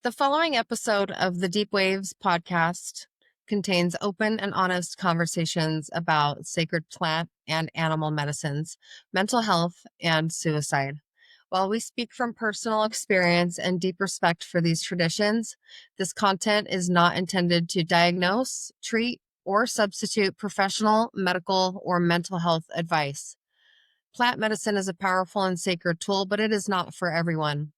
The following episode of the Deep Waves podcast contains open and honest conversations about sacred plant and animal medicines, mental health, and suicide. While we speak from personal experience and deep respect for these traditions, this content is not intended to diagnose, treat, or substitute professional, medical, or mental health advice. Plant medicine is a powerful and sacred tool, but it is not for everyone.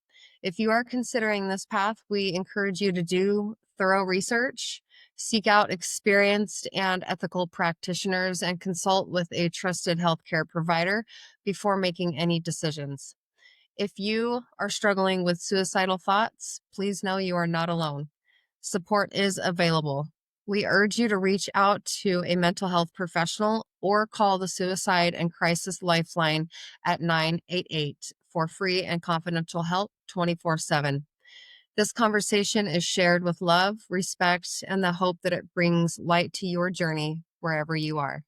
If you are considering this path, we encourage you to do thorough research, seek out experienced and ethical practitioners, and consult with a trusted healthcare provider before making any decisions. If you are struggling with suicidal thoughts, please know you are not alone. Support is available. We urge you to reach out to a mental health professional or call the Suicide and Crisis Lifeline at 988 for free and confidential help 24/7. This conversation is shared with love, respect, and the hope that it brings light to your journey wherever you are.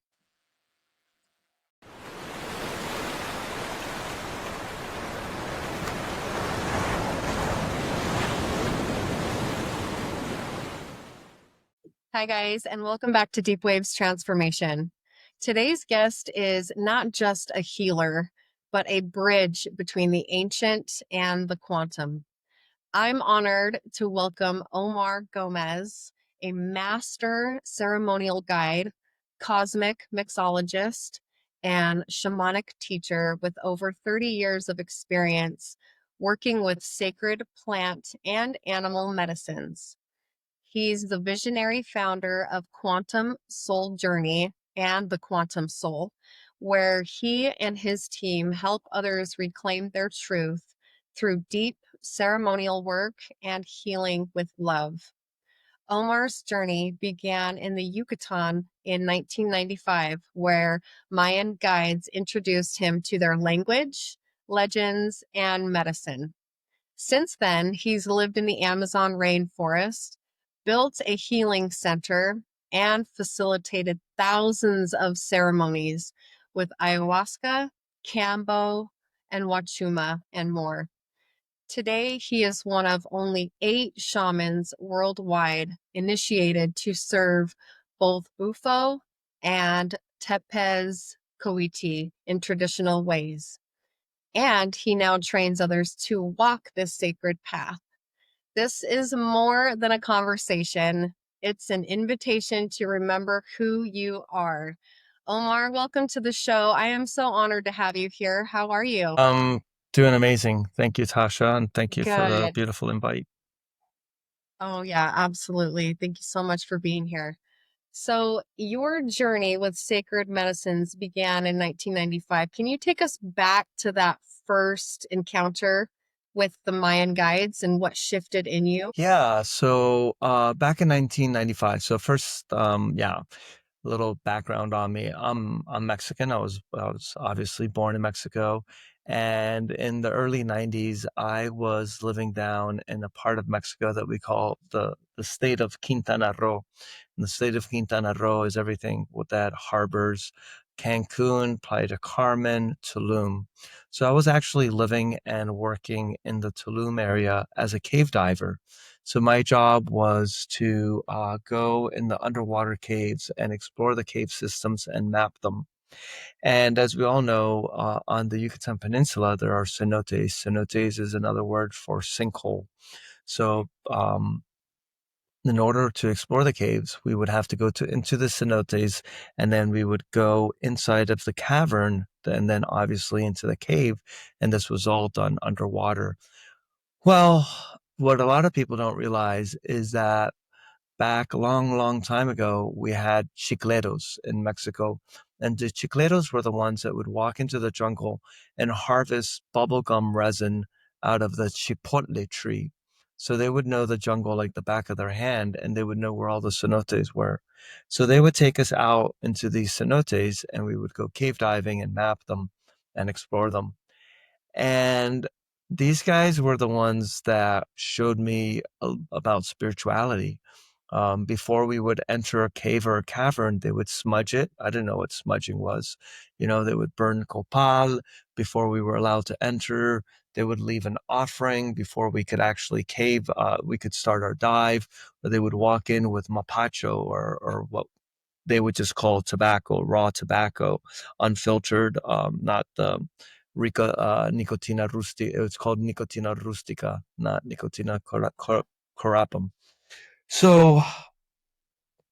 Hi, guys, and welcome back to Deep Waves Transformation. Today's guest is not just a healer, but a bridge between the ancient and the quantum. I'm honored to welcome Omar Gomez, a master ceremonial guide, cosmic mixologist, and shamanic teacher with over 30 years of experience working with sacred plant and animal medicines. He's the visionary founder of Quantum Soul Journey and the Quantum Soul, where he and his team help others reclaim their truth through deep ceremonial work and healing with love. Omar's journey began in the Yucatan in 1995, where Mayan guides introduced him to their language, legends, and medicine. Since then, he's lived in the Amazon rainforest, built a healing center, and facilitated thousands of ceremonies with ayahuasca, Kambo, and Wachuma, and more. Today, he is one of only 8 shamans worldwide initiated to serve both Bufo and Tepez Coiti in traditional ways. And he now trains others to walk this sacred path. This is more than a conversation. It's an invitation to remember who you are. Omar, welcome to the show. I am so honored to have you here. How are you? Doing amazing. Thank you, Tasha, and thank you for the Good. beautiful invite. Oh, yeah, absolutely. Thank you so much for being here. So, your journey with sacred medicines began in 1995. Can you take us back to that first encounter with the Mayan guides and what shifted in you? Yeah, so back in 1995. So first, a little background on me. I'm Mexican. I was obviously born in Mexico, and in the early 90s, I was living down in a part of Mexico that we call the state of Quintana Roo. And the state of Quintana Roo is everything with that harbors Cancun, Playa del Carmen, Tulum. So I was actually living and working in the Tulum area as a cave diver. So my job was to go in the underwater caves and explore the cave systems and map them. And as we all know, on the Yucatan Peninsula, there are cenotes. Cenotes is another word for sinkhole. So in order to explore the caves, we would have to go into the cenotes, and then we would go inside of the cavern, and then obviously into the cave. And this was all done underwater. Well, what a lot of people don't realize is that back a long, long time ago, we had chicleros in Mexico. And the chicleros were the ones that would walk into the jungle and harvest bubblegum resin out of the chipotle tree. So they would know the jungle like the back of their hand, and they would know where all the cenotes were. So they would take us out into these cenotes, and we would go cave diving and map them and explore them. And these guys were the ones that showed me about spirituality. Before we would enter a cave or a cavern, they would smudge it. I didn't know what smudging was. They would burn copal before we were allowed to enter. They would leave an offering before we could actually cave. We could start our dive, or they would walk in with mapacho, or what they would just call tobacco, raw tobacco, unfiltered, not the Rica nicotina rustica. It's called nicotina rustica, not nicotina corapum. So,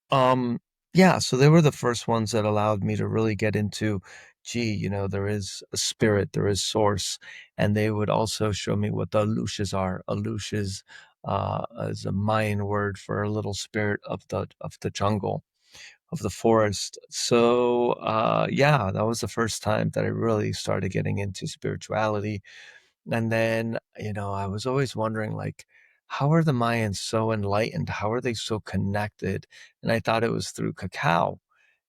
um, yeah, so they were the first ones that allowed me to really get into, gee, there is a spirit, there is source, and they would also show me what the alushas are. Alushas is a Mayan word for a little spirit of the jungle, of the forest. So, yeah, that was the first time that I really started getting into spirituality. And then, I was always wondering, like, how are the Mayans so enlightened? How are they so connected? And I thought it was through cacao.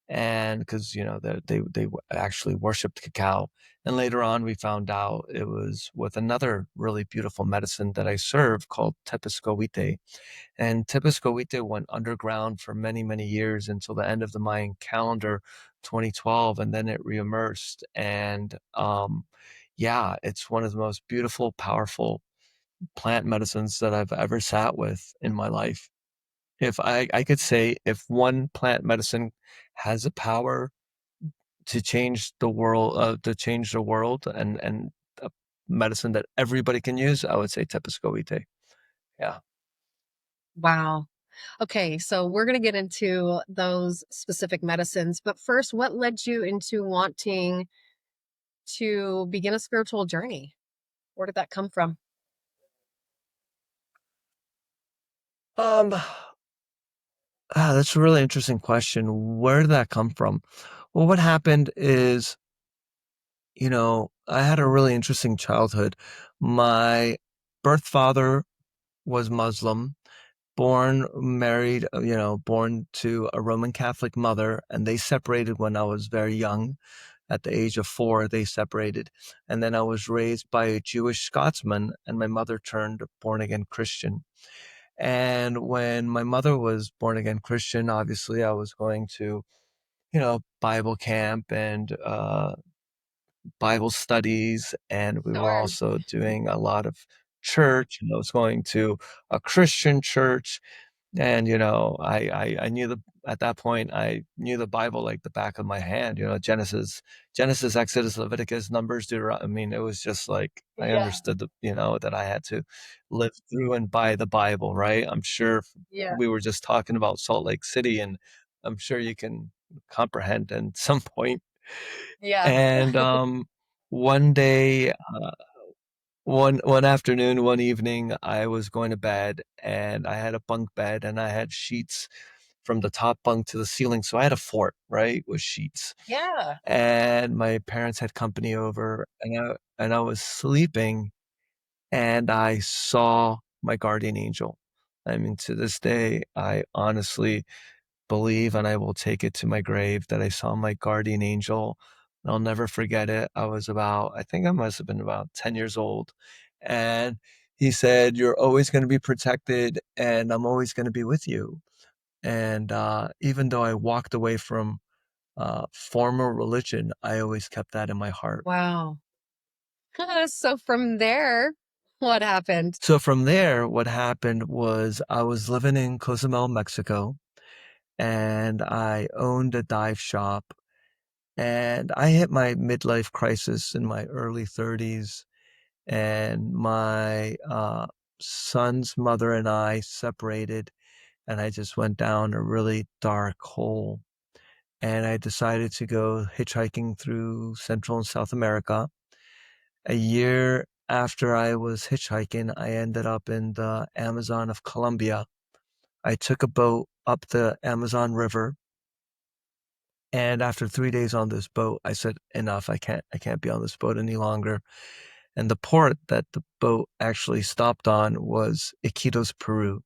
And because, they actually worshiped cacao. And later on, we found out it was with another really beautiful medicine that I serve called Tepiscowite. And Tepiscowite went underground for many, many years until the end of the Mayan calendar, 2012, and then it reimmersed. And yeah, it's one of the most beautiful, powerful plant medicines that I've ever sat with in my life. If I could say, if one plant medicine has a power to change the world, and a medicine that everybody can use, I would say Tepiscowite. Yeah. Wow. Okay, so we're going to get into those specific medicines, but first, what led you into wanting to begin a spiritual journey? Where did that come from? Um, that's a really interesting question. Where did that come from? Well, what happened is, I had a really interesting childhood. My birth father was Muslim, born to a Roman Catholic mother, and they separated when I was very young. At the age of 4, they separated. And then I was raised by a Jewish Scotsman, and my mother turned born again Christian. And when my mother was born again Christian, obviously I was going to, Bible camp and Bible studies, and we were Sure. also doing a lot of church. And I was going to a Christian church, and I knew the at that point I knew the Bible like the back of my hand. Genesis, Exodus, Leviticus, Numbers, Deuteronomy. I mean, it was just like I Yeah. understood that I had to live through and by the Bible, right? I'm sure Yeah. we were just talking about Salt Lake City, and I'm sure you can comprehend at some point. Yeah. And one day, one afternoon, one evening, I was going to bed, and I had a bunk bed, and I had sheets from the top bunk to the ceiling. So I had a fort, right, with sheets. Yeah. And my parents had company over, and I was sleeping, and I saw my guardian angel. I mean, to this day, I honestly believe, and I will take it to my grave, that I saw my guardian angel. I'll never forget it. I think I must have been about 10 years old. And he said, "You're always going to be protected, and I'm always going to be with you." And even though I walked away from former religion, I always kept that in my heart. Wow. So from there, what happened? So from there, what happened was I was living in Cozumel, Mexico, and I owned a dive shop. And I hit my midlife crisis in my early 30s, and my son's mother and I separated, and I just went down a really dark hole. And I decided to go hitchhiking through Central and South America. A year after I was hitchhiking, I ended up in the Amazon of Colombia. I took a boat up the Amazon River. And after 3 days on this boat, I said, enough, I can't be on this boat any longer. And the port that the boat actually stopped on was Iquitos, Peru.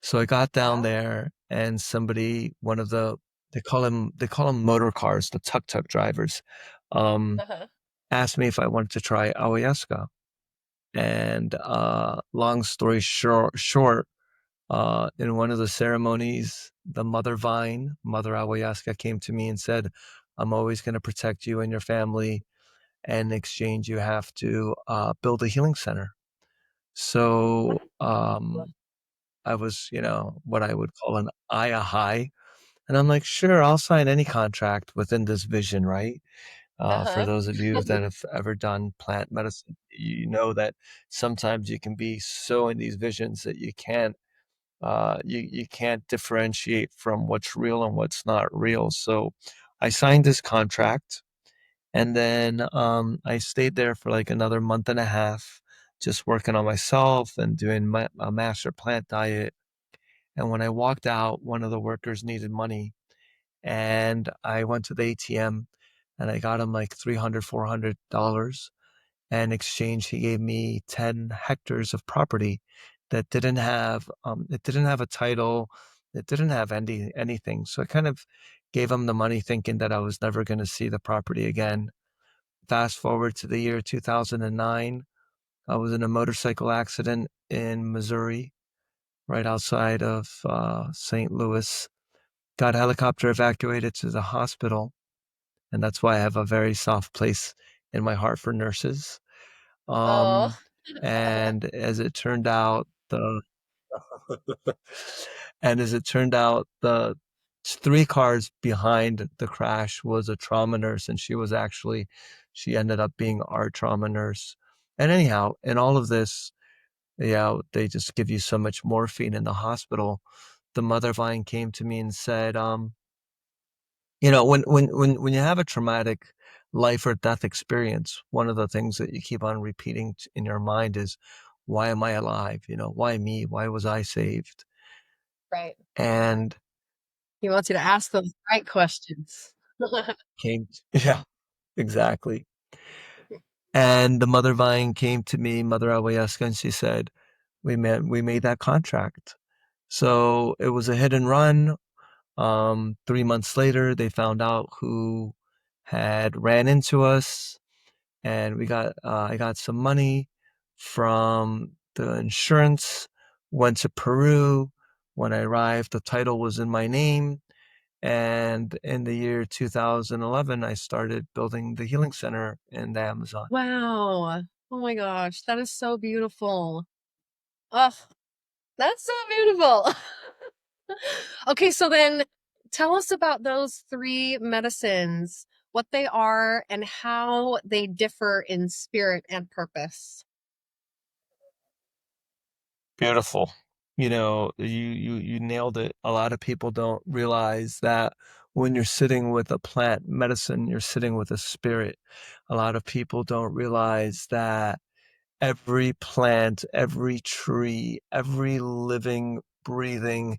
So I got down Wow. there, and one of the, they call them motor cars, the tuk-tuk drivers, um, Uh-huh. asked me if I wanted to try ayahuasca. And long story short, In one of the ceremonies, the mother vine, Mother Awayaska, came to me and said, I'm always going to protect you and your family. And in exchange, you have to build a healing center. So I was, what I would call an aya high. And I'm like, sure, I'll sign any contract within this vision, right? For Uh-huh. those of you that have ever done plant medicine, you know that sometimes you can be so in these visions that you can't differentiate from what's real and what's not real. So I signed this contract, and then I stayed there for like another month and a half, just working on myself and doing a master plant diet. And when I walked out, one of the workers needed money, and I went to the ATM and I got him like $300, $400. And in exchange, he gave me 10 hectares of property that didn't have a title. It didn't have anything. So I kind of gave him the money thinking that I was never going to see the property again. Fast forward to the year 2009, I was in a motorcycle accident in Missouri, right outside of St. Louis. Got helicopter evacuated to the hospital, and that's why I have a very soft place in my heart for nurses. Oh. Um, and as it turned out, the three cars behind the crash was a trauma nurse, and she ended up being our trauma nurse. And anyhow, in all of this, yeah, they just give you so much morphine in the hospital. The mother vine came to me and said, when you have a traumatic life or death experience, one of the things that you keep on repeating in your mind is, why am I alive? Why me? Why was I saved? Right. And He wants you to ask those right questions. yeah, exactly. And the mother vine came to me, Mother Awayaska, and she said, we made that contract. So it was a hit and run. 3 months later, they found out who had ran into us, and I got some money from the insurance. Went to Peru. When I arrived, the title was in my name. And in the year 2011, I started building the healing center in the Amazon. Wow. Oh my gosh, that is so beautiful. Oh, that's so beautiful. Okay, so then tell us about those three medicines, what they are, and how they differ in spirit and purpose. Beautiful. You nailed it. A lot of people don't realize that when you're sitting with a plant medicine, you're sitting with a spirit. A lot of people don't realize that every plant, every tree, every living, breathing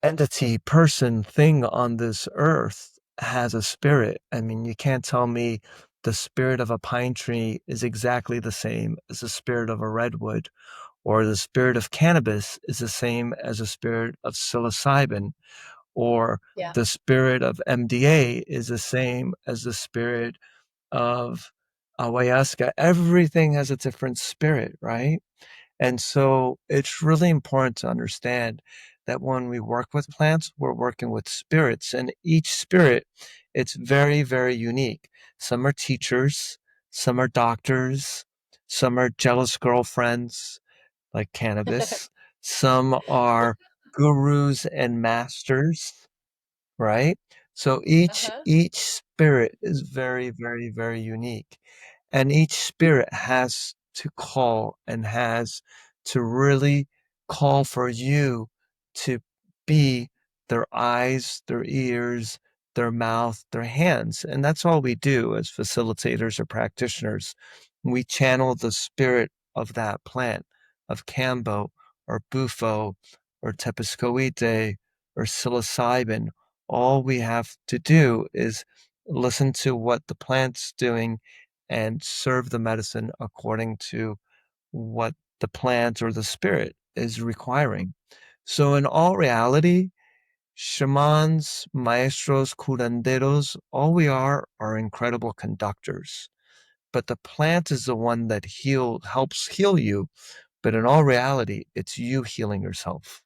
entity, person, thing on this earth has a spirit. I mean, you can't tell me the spirit of a pine tree is exactly the same as the spirit of a redwood, or the spirit of cannabis is the same as the spirit of psilocybin, or Yeah. the spirit of MDA is the same as the spirit of ayahuasca. Everything has a different spirit, right? And so it's really important to understand that when we work with plants, we're working with spirits, and each spirit, it's very, very unique. Some are teachers, some are doctors, some are jealous girlfriends, like cannabis. Some are gurus and masters, right? So each Uh-huh. each spirit is very, very, very unique. And each spirit has to call and has to really call for you to be their eyes, their ears, their mouth, their hands. And that's all we do as facilitators or practitioners. We channel the spirit of that plant, of Cambo or Bufo or Tepescoite or psilocybin. All we have to do is listen to what the plant's doing and serve the medicine according to what the plant or the spirit is requiring. So, in all reality, shamans, maestros, curanderos, all we are incredible conductors. But the plant is the one that helps heal you. but in all reality, it's you healing yourself.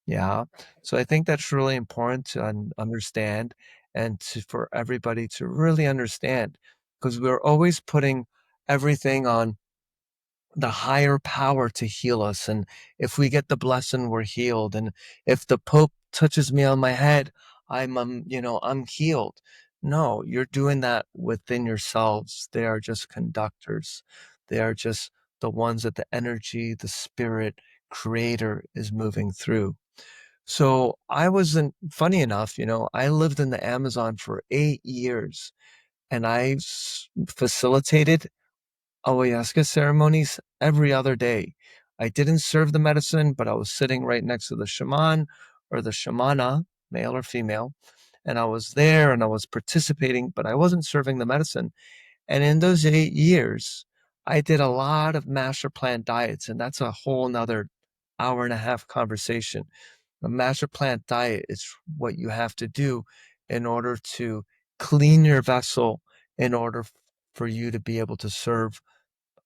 Yeah. Right. So I think that's really important to understand and for everybody to really understand because we're always putting everything on the higher power to heal us. And if we get the blessing, we're healed. And if the Pope touches me on my head, I'm healed. No, you're doing that within yourselves. They are just conductors. They are just the ones that the energy, the spirit, creator is moving through. So I wasn't funny enough, I lived in the Amazon for 8 years and facilitated ayahuasca ceremonies every other day. I didn't serve the medicine, but I was sitting right next to the shaman or the shamana, male or female, and I was there and I was participating, but I wasn't serving the medicine. And in those 8 years, I did a lot of master plan diets, and that's a whole nother hour and a half conversation. A master plant diet is what you have to do in order to clean your vessel in order for you to be able to serve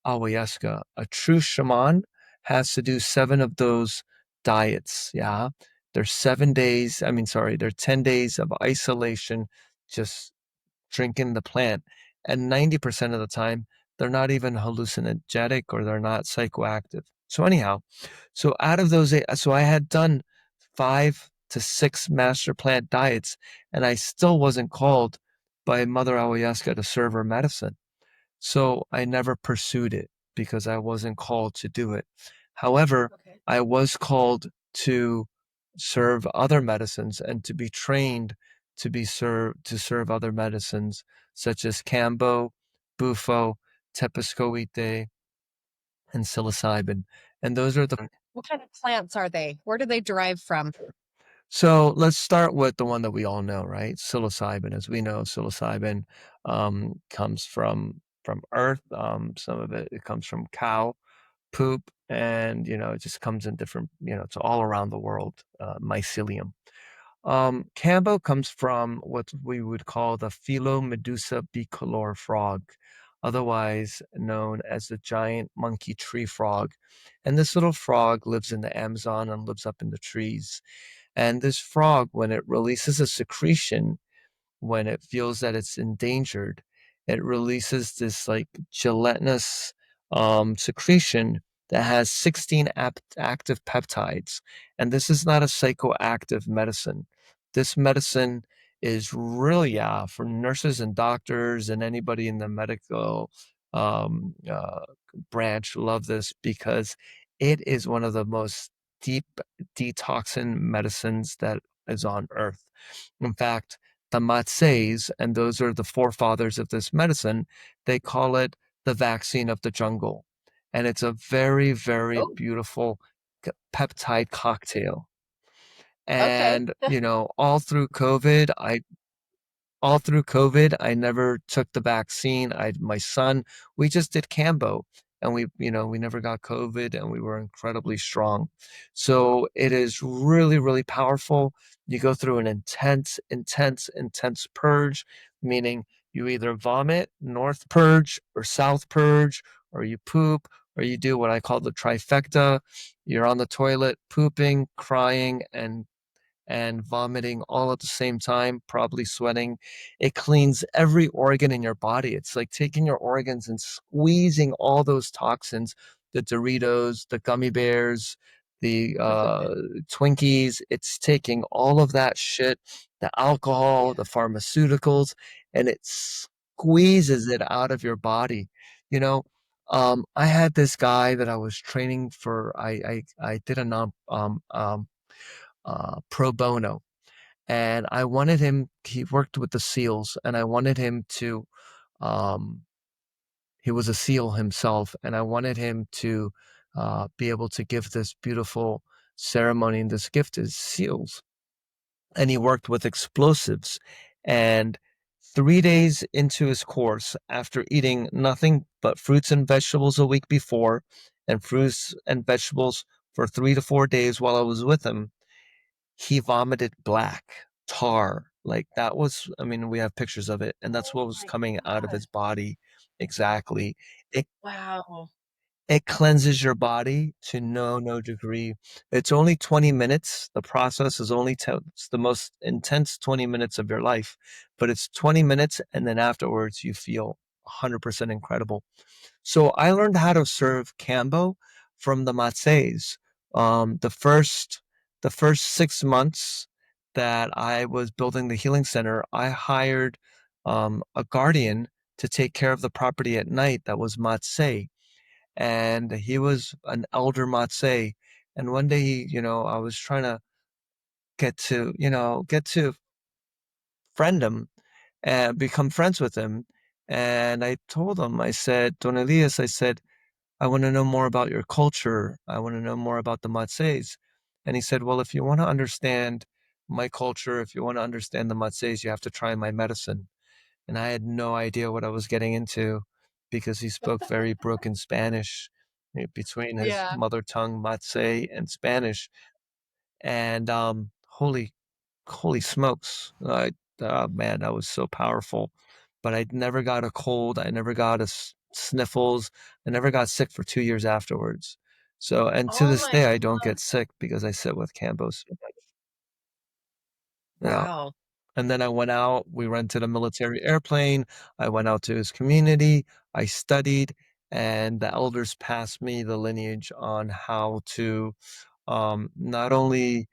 ayahuasca. A true shaman has to do 7 of those diets. Yeah. There's 7 days. I mean, sorry, there are 10 days of isolation, just drinking the plant. And 90% of the time, they're not even hallucinogenic or they're not psychoactive. So, anyhow, so out of those eight, so I had done 5 to 6 master plant diets, and I still wasn't called by Mother Ayahuasca to serve her medicine. So I never pursued it because I wasn't called to do it. However, Okay. I was called to serve other medicines and to be trained to serve other medicines such as Cambo, Bufo, Tepescoite, and psilocybin. And those are the What kind of plants are they? Where do they derive from? So let's start with the one that we all know, right? Psilocybin. As we know, psilocybin comes from earth. Some of it comes from cow poop, and it just comes in different. It's all around the world. Mycelium. Cambo comes from what we would call the Philomedusa bicolor frog, otherwise known as the giant monkey tree frog. And this little frog lives in the Amazon and lives up in the trees. And this frog, when it releases a secretion, when it feels that it's endangered, it releases this like gelatinous secretion that has 16 active peptides. And this is not a psychoactive medicine. This medicine is really, yeah, for nurses and doctors and anybody in the medical um, uh, branch love this because it is one of the most deep detoxin medicines that is on earth. In fact, the Matses, and those are the forefathers of this medicine, they call it the vaccine of the jungle. And it's a very, very Oh, beautiful peptide cocktail. okay. And, all through COVID, I never took the vaccine. My son, we just did Cambo and we never got COVID and we were incredibly strong. So it is really, really powerful. You go through an intense, intense, intense purge, meaning you either vomit, north purge, or south purge, or you poop, or you do what I call the trifecta. You're on the toilet, pooping, crying, and vomiting all at the same time, probably sweating. It cleans every organ in your body. It's like taking your organs and squeezing all those toxins, the Doritos, the gummy bears, the Twinkies. It's taking all of that shit, the alcohol, the Yeah. pharmaceuticals, and it squeezes it out of your body. You know, I had this guy that I was training for. I did a non pro bono. And I wanted him, he worked with the SEALs, and I wanted him to, um, he was a SEAL himself, and I wanted him to be able to give this beautiful ceremony and this gift to SEALs. And he worked with explosives. And 3 days into his course, after eating nothing but fruits and vegetables a week before, and fruits and vegetables for 3 to 4 days while I was with him, he vomited black tar. Like that was, I mean, we have pictures of it, and that's Oh what was my coming out of God. his body. Exactly. It Wow. It cleanses your body to no degree. It's only 20 minutes. The process is only it's the most intense 20 minutes of your life, but it's 20 minutes and then afterwards you feel 100% incredible. So I learned how to serve Kambo from the Matses. The first 6 months that I was building the healing center, I hired a guardian to take care of the property at night that was Matse, and he was an elder Matse. And one day, I was trying to get to friend him and become friends with him. And I told him, I said, Don Elias, I said, I want to know more about your culture. I want to know more about the Matses. And he said, well, if you want to understand my culture, if you want to understand the Matses, you have to try my medicine. And I had no idea what I was getting into because he spoke very broken Spanish, between his Yeah. mother tongue Matse and Spanish. And holy smokes! Man, that was so powerful. But I never got a cold. I never got sniffles. I never got sick for 2 years afterwards. So, and to Oh this my day, I don't get gosh. sick because I sit with Cambo so much. Yeah. Wow. And then I went out, we rented a military airplane. I went out to his community. I studied, and the elders passed me the lineage on how to not only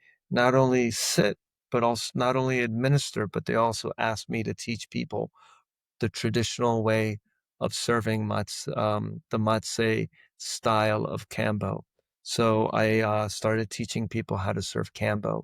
sit, but also not only administer, but they also asked me to teach people the traditional way of serving the matse style of kambo. So I started teaching people how to serve kambo.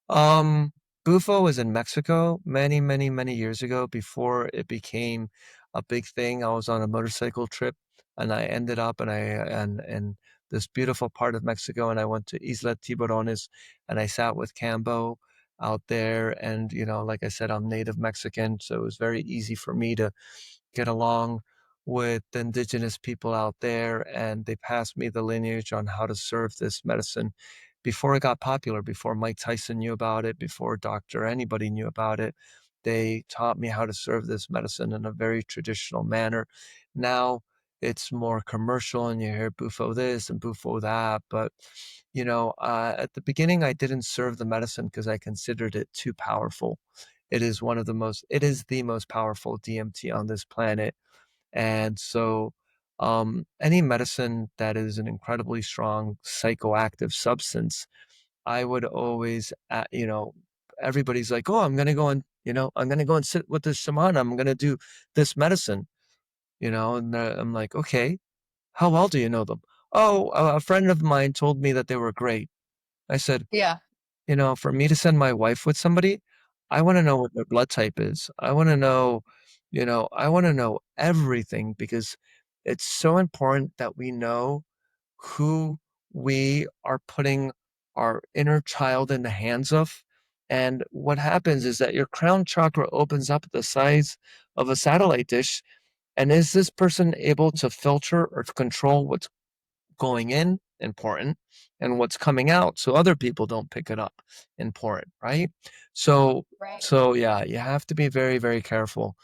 Um, Bufo was in Mexico many, many, many years ago before it became a big thing. I was on a motorcycle trip and I ended up and this beautiful part of Mexico, and I went to Isla Tiburones and I sat with Cambo out there, and like I said, I'm native Mexican, so it was very easy for me to get along with the indigenous people out there, and they passed me the lineage on how to serve this medicine before it got popular, before Mike Tyson knew about it, before Doctor anybody knew about it. They taught me how to serve this medicine in a very traditional manner. Now it's more commercial, and you hear Bufo this and Bufo that. But at the beginning, I didn't serve the medicine because I considered it too powerful. It is the most powerful DMT on this planet. And so, any medicine that is an incredibly strong psychoactive substance, I would always, everybody's like, oh, I'm going to go and sit with this shaman. I'm going to do this medicine, and I'm like, okay, how well do you know them? Oh, a friend of mine told me that they were great. I said, Yeah. for me to send my wife with somebody, I want to know what their blood type is. I want to know everything because it's so important that we know who we are putting our inner child in the hands of. And what happens is that your crown chakra opens up the size of a satellite dish. And is this person able to filter or to control what's going in, important, and what's coming out so other people don't pick it up, important, right? So Right. so yeah, you have to be very, very careful.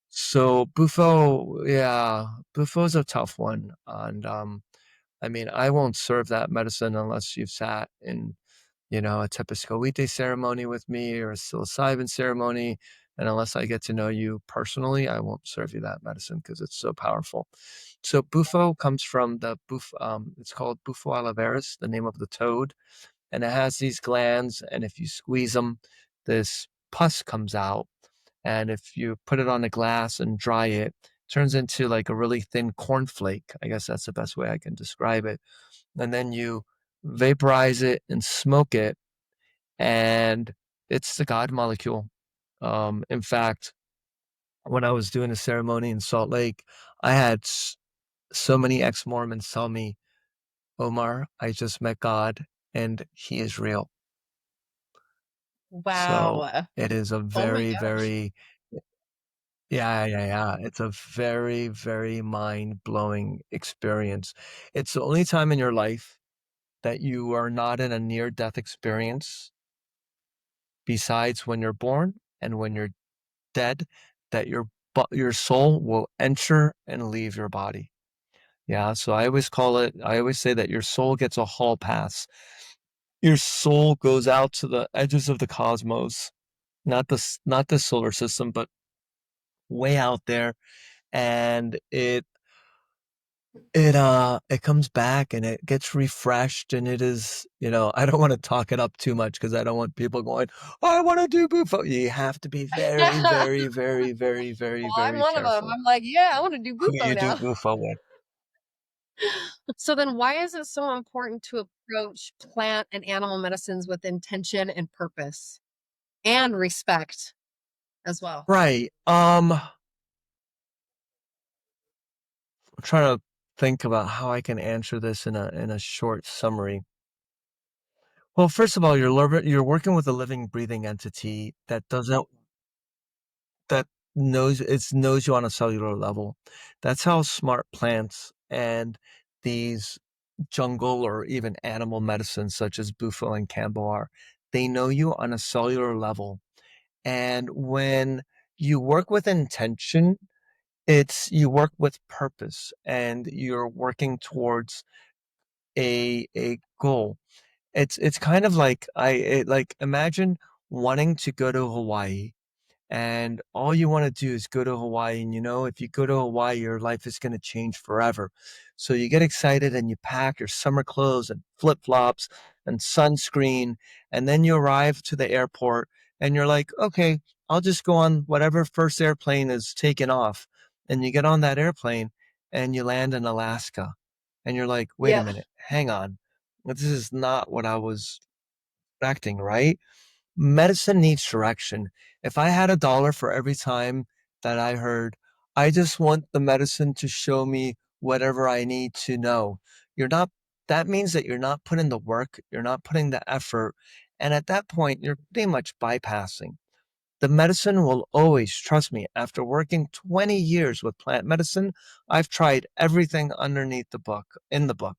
So Bufo, yeah, Bufo's a tough one. And I mean, I won't serve that medicine unless you've sat in, a Tepescoite ceremony with me or a psilocybin ceremony. And unless I get to know you personally, I won't serve you that medicine because it's so powerful. So bufo comes from it's called Bufo olivaris, the name of the toad, and it has these glands. And if you squeeze them, this pus comes out. And if you put it on a glass and dry it, it turns into like a really thin cornflake. I guess that's the best way I can describe it. And then you vaporize it and smoke it, and it's the God molecule. In fact, when I was doing a ceremony in Salt Lake, I had so many ex-Mormons tell me, Omar, I just met God and he is real. So Wow. it is a Oh my very, gosh. very, yeah, yeah, yeah. It's a very, very mind-blowing experience. It's the only time in your life that you are not in a near-death experience besides when you're born and when you're dead, that your soul will enter and leave your body. Yeah, so I always say that your soul gets a hall pass. Your soul goes out to the edges of the cosmos, not the solar system, but way out there, and it comes back and it gets refreshed and it is, I don't want to talk it up too much because I don't want people going, I want to do Bufo. You have to be very, very, very, very, very, Well, I'm very one of them. careful I'm like, yeah, I want to do who Bufo you do now. Bufo with. So then why is it so important to approach plant and animal medicines with intention and purpose and respect as well? Right. I'm trying to think about how I can answer this in a short summary. Well, first of all, you're working with a living, breathing entity that knows you on a cellular level. That's how smart plants and these jungle or even animal medicines such as Bufo and Cambo are. They know you on a cellular level. And when you work with intention, it's you work with purpose and you're working towards a goal. It's kind of like like imagine wanting to go to Hawaii and all you want to do is go to Hawaii. And if you go to Hawaii, your life is going to change forever. So you get excited and you pack your summer clothes and flip flops and sunscreen. And then you arrive to the airport and you're like, okay, I'll just go on whatever first airplane is taking off. And you get on that airplane and you land in Alaska. And you're like, wait a Yeah. minute, hang on. This is not what I was expecting, right? Medicine needs direction. If I had $1 for every time that I heard, I just want the medicine to show me whatever I need to know. You're not, that means that you're not putting the work, you're not putting the effort. And at that point, you're pretty much bypassing. The medicine will always, trust me, after working 20 years with plant medicine, I've tried everything underneath in the book.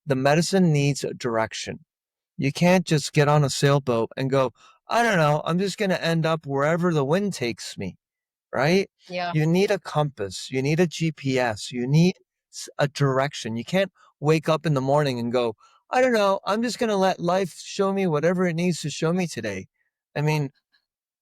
The medicine needs a direction. You can't just get on a sailboat and go, I don't know, I'm just going to end up wherever the wind takes me, right? Yeah. You need a compass, you need a GPS, you need a direction. You can't wake up in the morning and go, I don't know, I'm just going to let life show me whatever it needs to show me today. I mean,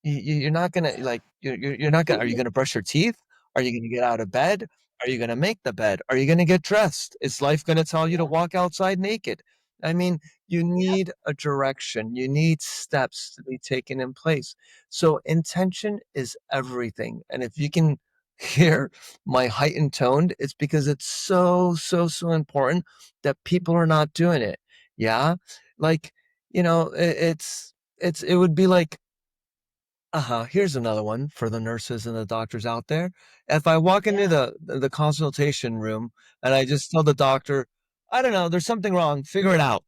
you're not gonna like you're not gonna. Are you gonna brush your teeth? Are you gonna get out of bed? Are you gonna make the bed? Are you gonna get dressed? Is life gonna tell you to Yeah. walk outside naked? I mean, you Yeah. need a direction. You need steps to be taken in place. So intention is everything. And if you can hear my heightened tone, it's because it's so, so, so important that people are not doing it. Yeah. Like, it would be like here's another one for the nurses and the doctors out there. If I walk into Yeah. the consultation room and I just tell the doctor, I don't know, there's something wrong, figure it out.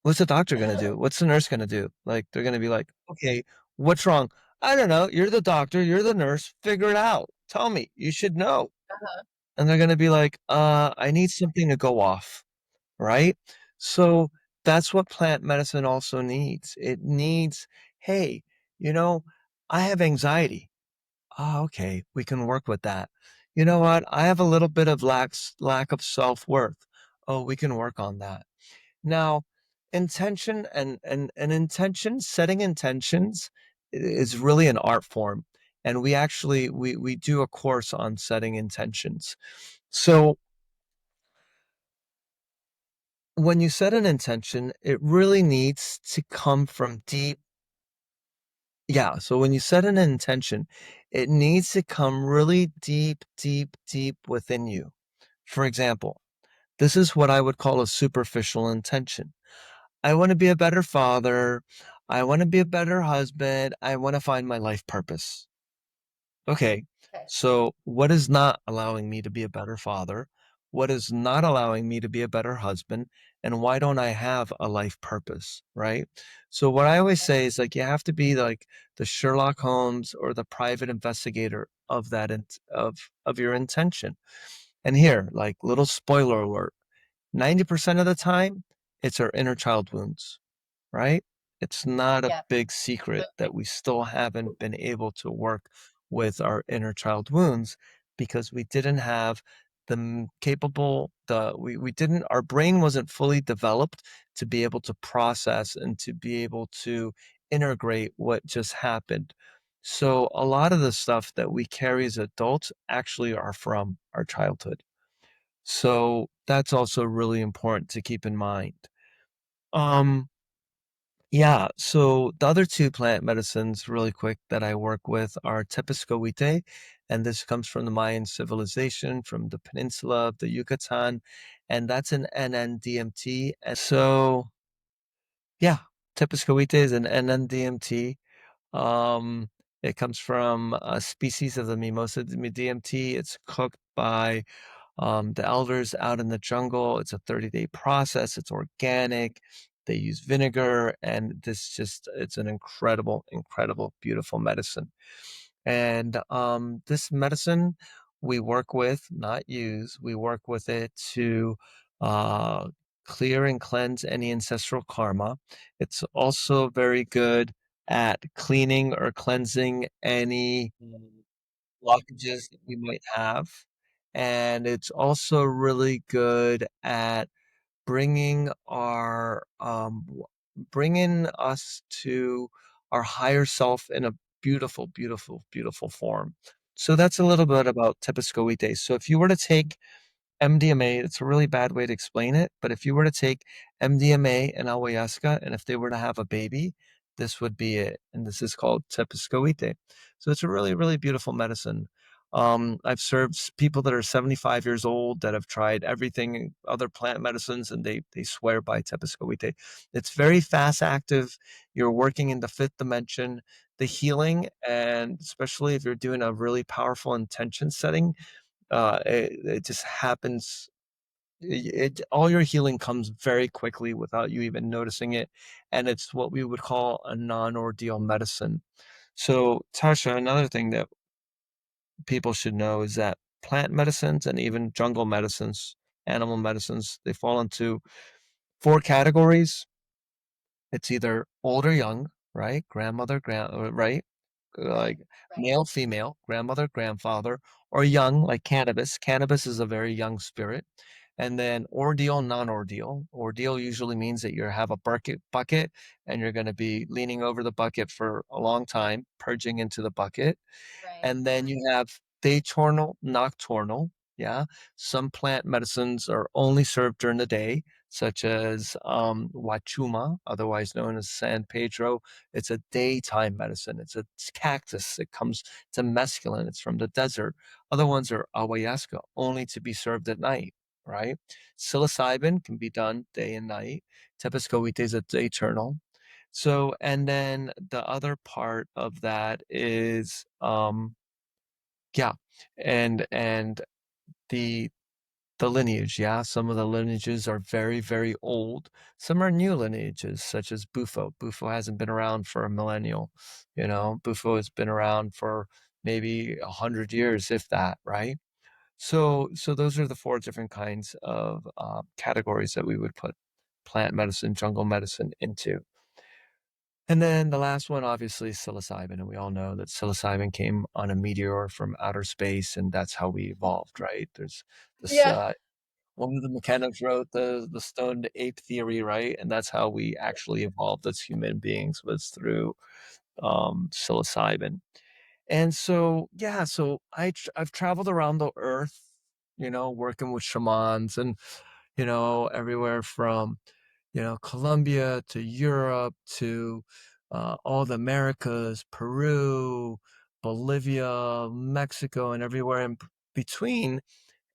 What's the doctor gonna do? What's the nurse gonna do? Like they're gonna be like, okay, what's wrong? I don't know. You're the doctor, you're the nurse, figure it out. Tell me, you should know. Uh-huh. And they're gonna be like, I need something to go off, right? So that's what plant medicine also needs. It needs, hey, you know, I have anxiety. Oh, okay, we can work with that. You know what? I have a little bit of lack of self-worth. Oh, we can work on that. Now, intention and intention, setting intentions is really an art form. And we actually we do a course on setting intentions. So when you set an intention, it really needs to come from deep. Yeah, so when you set an intention, it needs to come really deep, deep, deep within you. For example, this is what I would call a superficial intention. I want to be a better father. I want to be a better husband. I want to find my life purpose. Okay, Okay. so what is not allowing me to be a better father? What is not allowing me to be a better husband? And why don't I have a life purpose, right? So what I always say is like you have to be like the Sherlock Holmes or the private investigator of that of your intention. And here, like little spoiler alert, 90% of the time, it's our inner child wounds, right? It's not a Yeah. big secret Absolutely. that we still haven't been able to work with our inner child wounds because we didn't have capable the we didn't our brain wasn't fully developed to be able to process and to be able to integrate what just happened. So a lot of the stuff that we carry as adults actually are from our childhood. So that's also really important to keep in mind. Um, yeah, so the other two plant medicines, really quick, that I work with are Tepescoite, and this comes from the Mayan civilization, from the peninsula of the Yucatan, and that's an NN-DMT. And so, yeah, Tepescoite is an NN-DMT. Um, it comes from a species of the Mimosa DMT. It's cooked by the elders out in the jungle. It's a 30-day process. It's organic. They use vinegar, and it's an incredible, incredible, beautiful medicine. And this medicine we work with, not use, we work with it to uh, clear and cleanse any ancestral karma. It's also very good at cleaning or cleansing any blockages that we might have. And it's also really good at bringing bringing us to our higher self in a beautiful, beautiful, beautiful form. So that's a little bit about Tepescoite. So if you were to take MDMA, it's a really bad way to explain it, but if you were to take MDMA and ayahuasca, and if they were to have a baby, this would be it. And this is called Tepescoite. So it's a really, really beautiful medicine. I've served people that are 75 years old that have tried everything, other plant medicines, and they swear by Tepescoite. It's very fast active. You're working in the fifth dimension. The healing, and especially if you're doing a really powerful intention setting, it just happens. All your healing comes very quickly without you even noticing it, and it's what we would call a non-ordeal medicine. So, Tasha, another thing that people should know is that plant medicines and even jungle medicines, animal medicines, they fall into four categories. It's either old or young, right? Right? Like male, female, grandmother, grandfather, or young, like cannabis. Cannabis is a very young spirit. And then ordeal, non-ordeal. Ordeal usually means that you have a bucket and you're going to be leaning over the bucket for a long time, purging into the bucket. Right. And then you have diurnal, nocturnal. Yeah. Some plant medicines are only served during the day, such as Wachuma, otherwise known as San Pedro. It's a daytime medicine. It's cactus. It's a mescaline. It's from the desert. Other ones are ayahuasca, only to be served at night, right? Psilocybin can be done day and night. Tepescoite is a diurnal. So, and then the other part of that is, yeah, and the the lineage, yeah. Some of the lineages are very, very old. Some are new lineages, such as Bufo. Bufo hasn't been around for a millennial, you know. Bufo has been around for maybe 100 years, if that, right? So those are the four different kinds of categories that we would put plant medicine, jungle medicine into. And then the last one, obviously, is psilocybin. And we all know that psilocybin came on a meteor from outer space, and that's how we evolved, right? There's this Yeah. one of the mechanics wrote the stoned ape theory, right? And that's how we actually evolved as human beings, was through psilocybin. And so, yeah, so I've traveled around the earth, working with shamans and, everywhere from, Colombia to Europe to all the Americas, Peru, Bolivia, Mexico, and everywhere in between.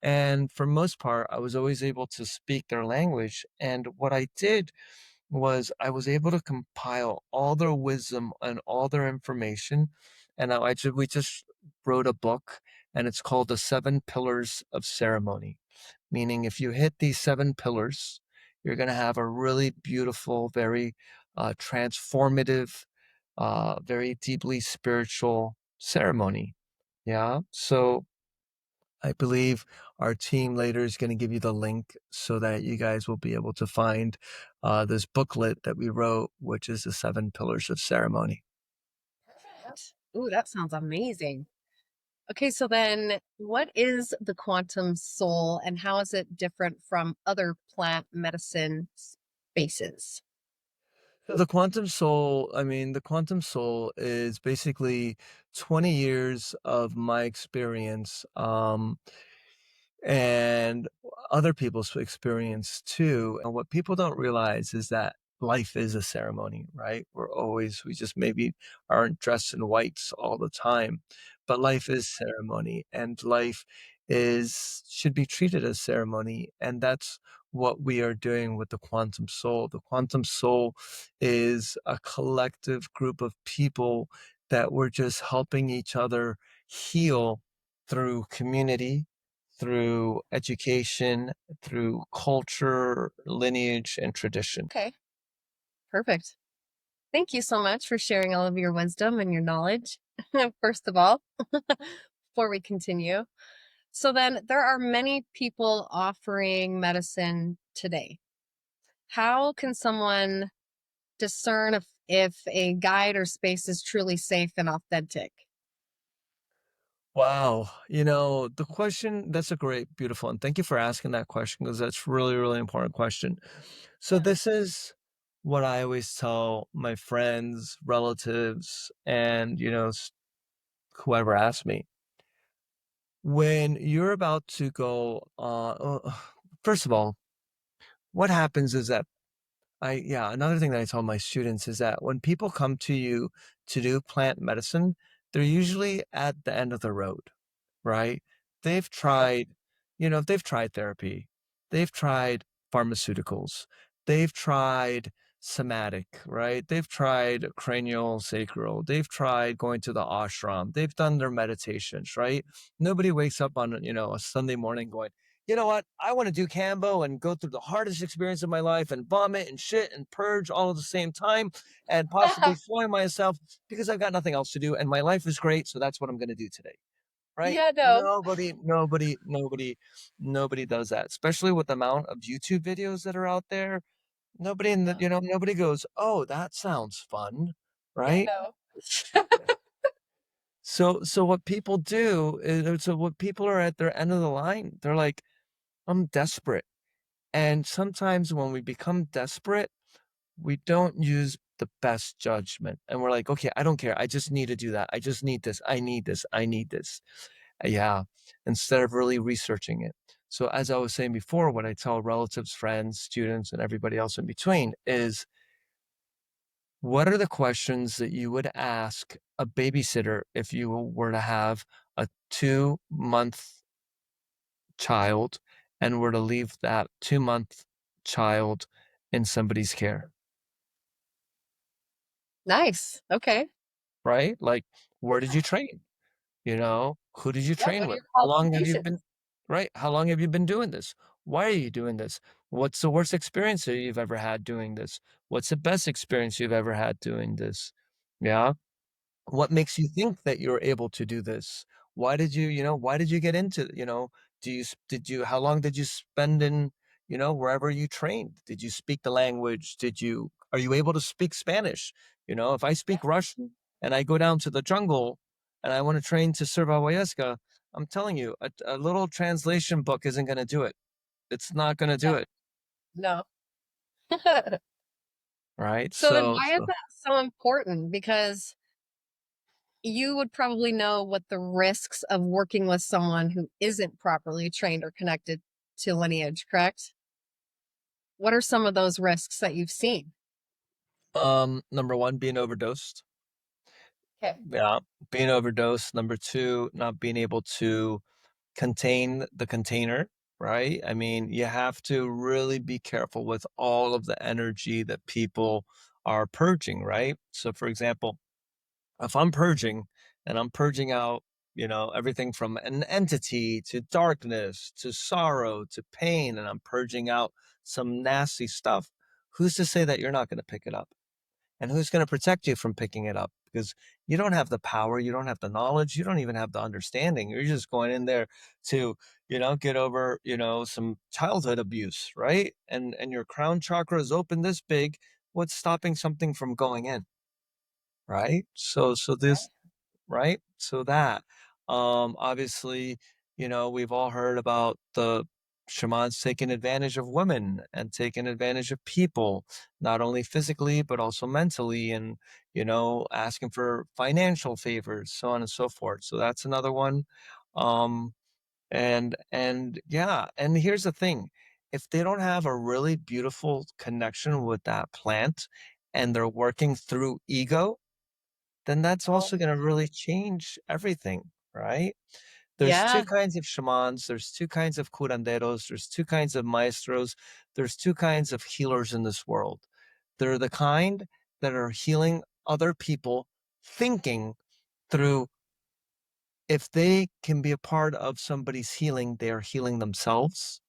And for most part, I was always able to speak their language. And what I did was I was able to compile all their wisdom and all their information. And we just wrote a book, and it's called The Seven Pillars of Ceremony. Meaning, if you hit these seven pillars, you're going to have a really beautiful, very transformative, very deeply spiritual ceremony. Yeah. So I believe our team later is going to give you the link so that you guys will be able to find this booklet that we wrote, which is the seven pillars of ceremony. Ooh, that sounds amazing. Okay, so then what is the quantum soul and how is it different from other plant medicine spaces? So the quantum soul, I mean, the quantum soul is basically 20 years of my experience, and other people's experience too. And what people don't realize is that life is a ceremony, right? We just maybe aren't dressed in whites all the time, but life is ceremony and life should be treated as ceremony. And that's what we are doing with the quantum soul. The quantum soul is a collective group of people that we're just helping each other heal through community, through education, through culture, lineage, and tradition. Okay, perfect. Thank you so much for sharing all of your wisdom and your knowledge, first of all, before we continue. So, then there are many people offering medicine today. How can someone discern if a guide or space is truly safe and authentic? Wow. The question, that's a great, beautiful, and thank you for asking that question because that's really, really important question. So Yeah. this is what I always tell my friends, relatives, and, whoever asks me. When you're about to go, first of all, what happens is that another thing that I tell my students is that when people come to you to do plant medicine, they're usually at the end of the road, right? They've Okay. tried, they've tried therapy, they've tried pharmaceuticals, they've tried somatic, right? They've tried cranial sacral, they've tried going to the ashram, they've done their meditations, right? Nobody wakes up on, a Sunday morning going, you know what? I want to do Cambo and go through the hardest experience of my life and vomit and shit and purge all at the same time and possibly floor myself because I've got nothing else to do and my life is great. So that's what I'm going to do today. Right? Yeah, no. Nobody does that, especially with the amount of YouTube videos that are out there. Nobody goes, "Oh, that sounds fun." Yeah, Right? no. So what people are at their end of the line, they're like, "I'm desperate." And sometimes when we become desperate, we don't use the best judgment. And we're like, okay, I don't care. I just need to do that. I just need this. I need this. I need this. Yeah. Instead of really researching it. So, as I was saying before, what I tell relatives, friends, students, and everybody else in between is what are the questions that you would ask a babysitter if you were to have a 2-month child and were to leave that 2-month child in somebody's care, Nice. Okay. right? Like, where did Yeah. you train? Who did you Yeah. train What are with? your How long have you qualifications? been, right? How long have you been doing this? Why are you doing this? What's the worst experience that you've ever had doing this? What's the best experience you've ever had doing this? Yeah. What makes you think that you're able to do this? Why did you get into, how long did you spend in, wherever you trained? Did you speak the language? Are you able to speak Spanish? If I Yeah. speak Russian and I go down to the jungle and I want to train to serve Wayesca, I'm telling you, a little translation book isn't going to do it. It's not going to do Yeah. it. No. Right. So then So, why is so that so important? Because you would probably know what the risks of working with someone who isn't properly trained or connected to lineage, correct? What are some of those risks that you've seen? number one, being overdosed. Okay. Yeah, being overdosed. Number two, not being able to contain the container, right? I mean, you have to really be careful with all of the energy that people are purging, right? So, for example, if I'm purging and I'm purging out, everything from an entity to darkness to sorrow to pain, and I'm purging out some nasty stuff, who's to say that you're not going to pick it up? And who's going to protect you from picking it up? Because you don't have the power, you don't have the knowledge, you don't even have the understanding. You're just going in there to, get over, some childhood abuse, right? And your crown chakra is open this big. What's stopping something from going in, right? So Okay. this, right? So that. Obviously, we've all heard about the shamans taking advantage of women and taking advantage of people, not only physically, but also mentally, and, asking for financial favors, so on and so forth. So that's another one. Um, and yeah, and here's the thing. If they don't have a really beautiful connection with that plant and they're working through ego, then that's Oh, also going to really change everything, right? There's two yeah. kinds of shamans, there's two kinds of curanderos, there's two kinds of maestros, there's two kinds of healers in this world. They're the kind that are healing other people, thinking through, if they can be a part of somebody's healing, they are healing themselves.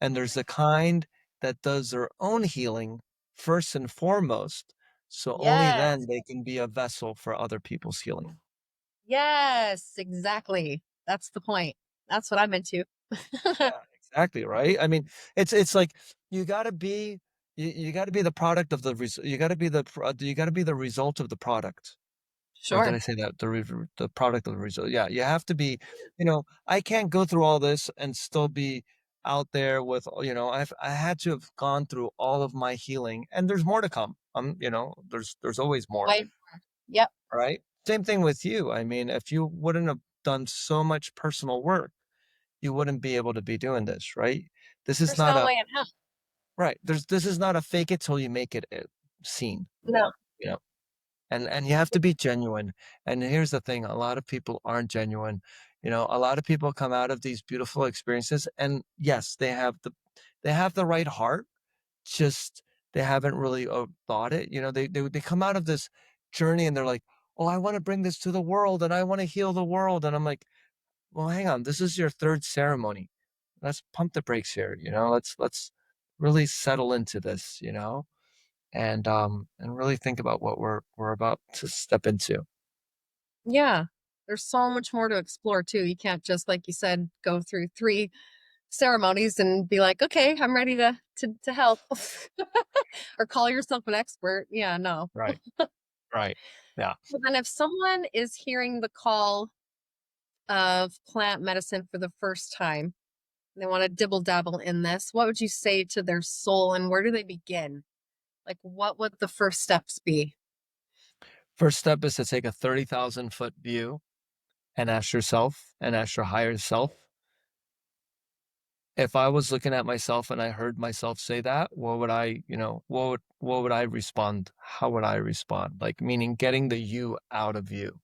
And there's the kind that does their own healing first and foremost, so only then Yes. they can be a vessel for other people's healing. Yes, exactly. That's the point. That's what I'm into. Yeah, exactly, right? I mean, it's like you gotta be you gotta be the product of the you gotta be you gotta be the result of the product. Or did I Sure. say that? The product of the result. Yeah, you have to be, I can't go through all this and still be out there with, I had to have gone through all of my healing, and there's more to come. There's always more, Way more. Yep. right? Same thing with you. I mean, if you wouldn't have done so much personal work, you wouldn't be able to be doing this, right? This is There's not no a way in hell. right. This is not a fake it till you make it scene, No. you know. And you have to be genuine. And here's the thing, a lot of people aren't genuine. A lot of people come out of these beautiful experiences and yes, they have the right heart, just they haven't really thought it. They come out of this journey and they're like, "Oh, I want to bring this to the world and I want to heal the world." And I'm like, "Well, hang on. This is your third ceremony. Let's pump the brakes here, let's really settle into this, and really think about what we're about to step into." Yeah. There's so much more to explore too. You can't just, like you said, go through 3 ceremonies and be like, "Okay, I'm ready to help." Or call yourself an expert. Yeah, no. Right, right. Yeah. But then if someone is hearing the call of plant medicine for the first time, they wanna dibble dabble in this, what would you say to their soul, and where do they begin? Like, what would the first steps be? First step is to take a 30,000-foot view and ask yourself and ask your higher self, if I was looking at myself and I heard myself say that, what would what would I respond? How would I respond? Like, meaning getting the you out of you,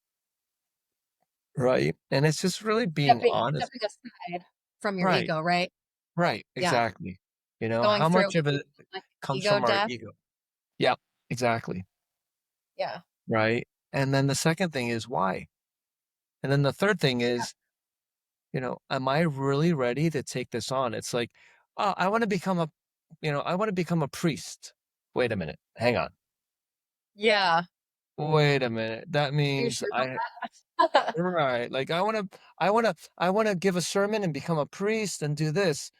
right? And it's just really being honest. Stepping aside from your Right, ego, right? right, Yeah, exactly. going How through much of it like comes ego from our death. ego? Yep, exactly, Yeah. right? And then the second thing is why? And then the third thing is, am I really ready to take this on? It's like, oh, I want to become a priest. Wait a minute. Hang on. Yeah. Wait a minute. That Are you means sure about that? right. Like I want to give a sermon and become a priest and do this,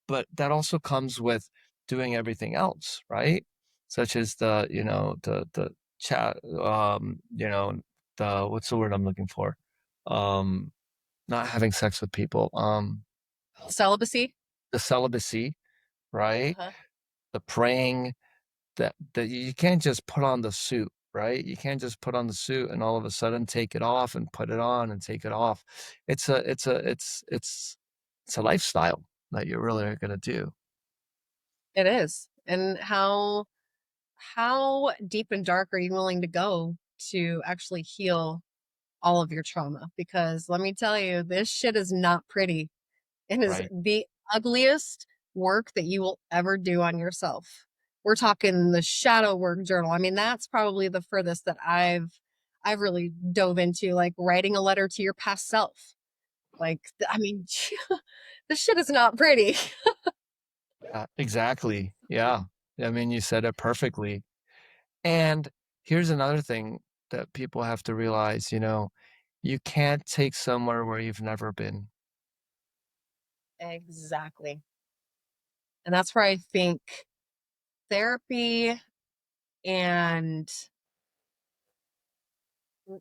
but that also comes with doing everything else, right? Such as the chat, the, what's the word I'm looking for? Um, Not having sex with people. Celibacy? The celibacy, right? Uh-huh. The praying, that you can't just put on the suit, right? You can't just put on the suit and all of a sudden take it off and put it on and take it off. It's a lifestyle that you really are gonna do. It is. And how deep and dark are you willing to go to actually heal all of your trauma? Because let me tell you, this shit is not pretty. It is Right. the ugliest work that you will ever do on yourself. We're talking the shadow work journal. I mean, that's probably the furthest that I've really dove into, like writing a letter to your past self. Like, I mean, this shit is not pretty. Yeah, exactly. Yeah. I mean, you said it perfectly. And here's another thing that people have to realize, you can't take somewhere where you've never been. Exactly. And that's where I think therapy and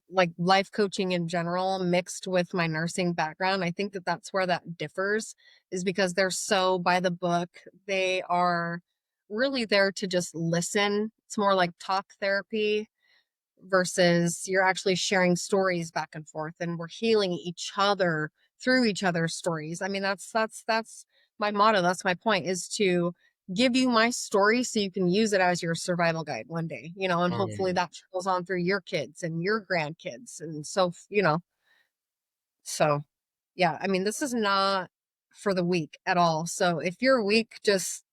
like life coaching in general mixed with my nursing background. I think that that's where that differs, is because they're so by the book. They are really there to just listen. It's more like talk therapy versus you're actually sharing stories back and forth, and we're healing each other through each other's stories. I mean, that's my motto. That's my point, is to give you my story so you can use it as your survival guide one day, and hopefully Mm. that goes on through your kids and your grandkids. And so, so yeah, I mean, this is not for the weak at all. So if you're weak, just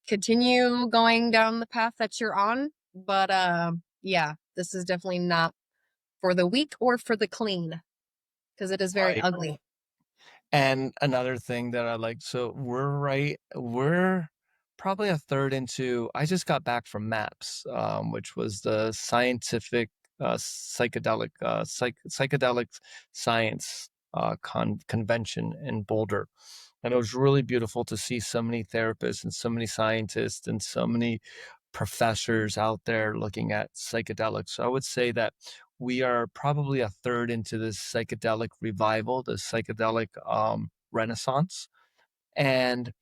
continue going down the path that you're on. But yeah, this is definitely not for the weak or for the clean, because it is very Right. ugly. And another thing that I like, so we're probably a third into, I just got back from MAPS, which was the scientific psychedelic science convention in Boulder. And it was really beautiful to see so many therapists and so many scientists and so many professors out there looking at psychedelics. So I would say that we are probably a third into this psychedelic revival, the psychedelic renaissance. And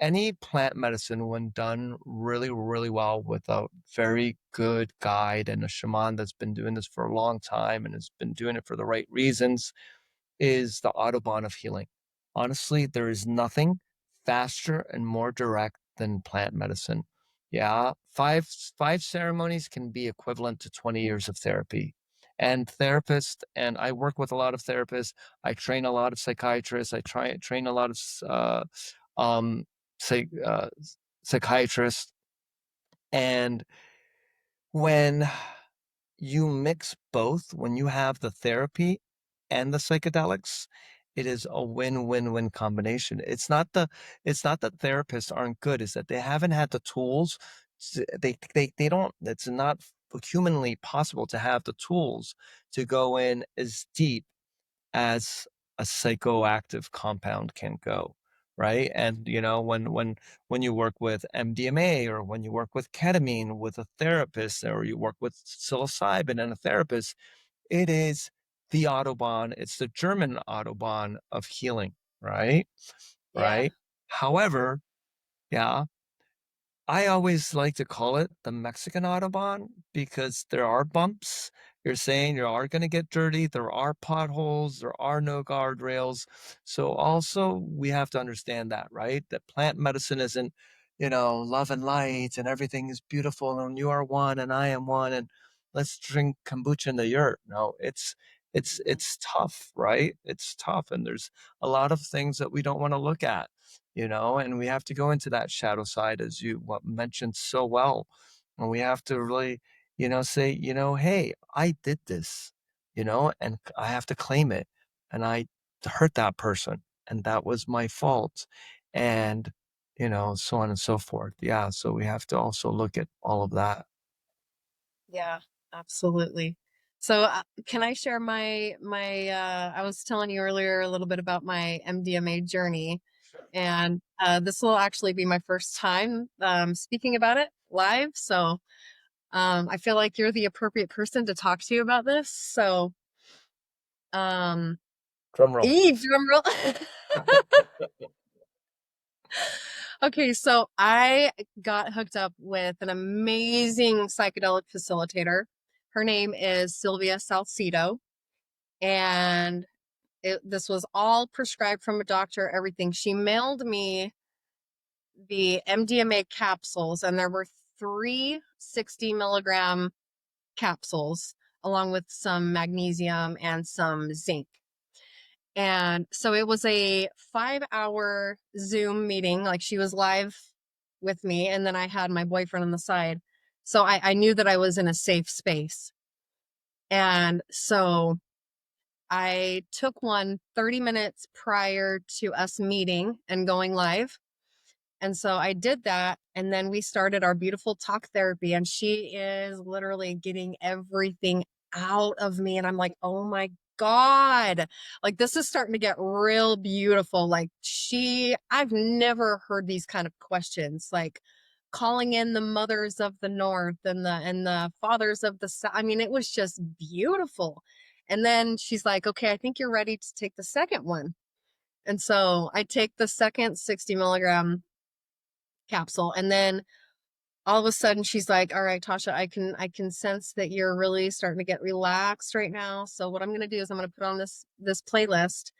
any plant medicine, when done really, really well with a very good guide and a shaman that's been doing this for a long time and has been doing it for the right reasons, is the Autobahn of healing. Honestly, there is nothing faster and more direct than plant medicine. Yeah, five ceremonies can be equivalent to 20 years of therapy. And therapists, and I work with a lot of therapists. I train a lot of psychiatrists. I train a lot of um, psych, psychiatrists. And when you mix both, when you have the therapy and the psychedelics, it is a win-win-win combination. It's not that therapists aren't good, it's that they haven't had the tools. They don't, it's not humanly possible to have the tools to go in as deep as a psychoactive compound can go, right? And when you work with MDMA, or when you work with ketamine with a therapist, or you work with psilocybin and a therapist, it is the Autobahn. It's the German Autobahn of healing, right? Yeah. Right. However, yeah, I always like to call it the Mexican Autobahn because there are bumps. You're saying you are going to get dirty. There are potholes. There are no guardrails. So also we have to understand that, right? That plant medicine isn't, love and light and everything is beautiful and you are one and I am one and let's drink kombucha in the yurt. No, it's Mhm. it's tough, right? It's tough, and there's a lot of things that we don't want to look at, and we have to go into that shadow side, as you mentioned so well. And we have to really, say, hey, I did this, and I have to claim it. And I hurt that person, and that was my fault. And, so on and so forth. Yeah. So we have to also look at all of that. Yeah, absolutely. So, can I share I was telling you earlier a little bit about my MDMA journey, and this will actually be my first time speaking about it live. So, I feel like you're the appropriate person to talk to about this. So, um, Drum roll. drum roll. Okay, so I got hooked up with an amazing psychedelic facilitator. Her name is Sylvia Salcido, and this was all prescribed from a doctor, everything. She mailed me the MDMA capsules, and there were three 60 milligram capsules, along with some magnesium and some zinc. And so it was a 5 hour Zoom meeting. Like, she was live with me, and then I had my boyfriend on the side. So I knew that I was in a safe space. And so I took one 30 minutes prior to us meeting and going live. And so I did that. And then we started our beautiful talk therapy. And she is literally getting everything out of me. And I'm like, oh my God, like this is starting to get real beautiful. Like, I've never heard these kind of questions, like calling in the mothers of the north and the fathers of the south. I mean, it was just beautiful. And then she's like, okay, I think you're ready to take the second one. And so I take the second 60 milligram capsule, and then all of a sudden she's like, all right, Tasha, I can sense that you're really starting to get relaxed right now. So what I'm going to do is I'm going to put on this playlist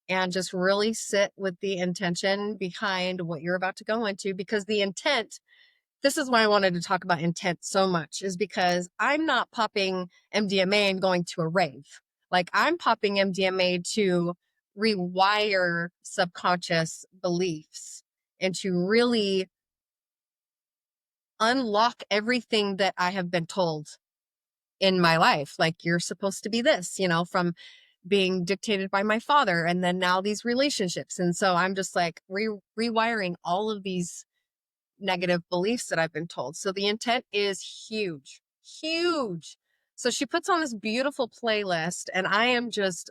and just really sit with the intention behind what you're about to go into, because the intent, this is why I wanted to talk about intent so much, is because I'm not popping MDMA and going to a rave. Like, I'm popping MDMA to rewire subconscious beliefs and to really unlock everything that I have been told in my life. Like, you're supposed to be this, from being dictated by my father, and then now these relationships. And so I'm just like rewiring all of these negative beliefs that I've been told. So the intent is huge, huge. So she puts on this beautiful playlist, and I am just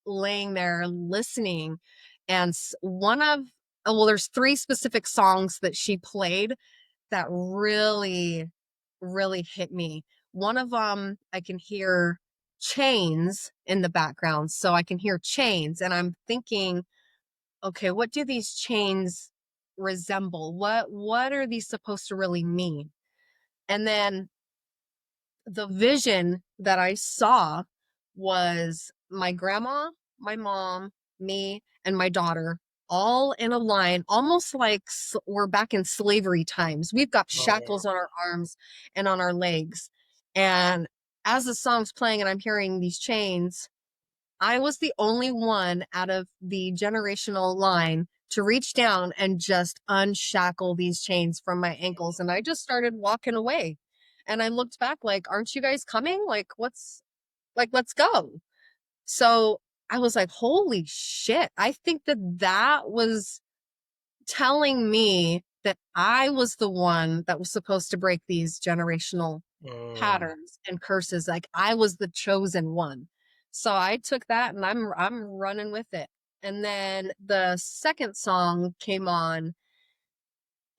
laying there listening. And one of, oh, well, there's three specific songs that she played that really, really hit me. One of them, I can hear chains in the background. So I can hear chains, and I'm thinking, okay, what do these chains resemble? What are these supposed to really mean? And then the vision that I saw was my grandma, my mom, me, and my daughter all in a line, almost like we're back in slavery times. We've got Oh, shackles on our arms and on our legs. And as the song's playing and I'm hearing these chains, I was the only one out of the generational line to reach down and just unshackle these chains from my ankles. And I just started walking away. And I looked back like, aren't you guys coming? Like, let's go. So I was like, holy shit. I think that that was telling me that I was the one that was supposed to break these generational mm, patterns and curses. Like, I was the chosen one. So I took that and I'm running with it. And then the second song came on,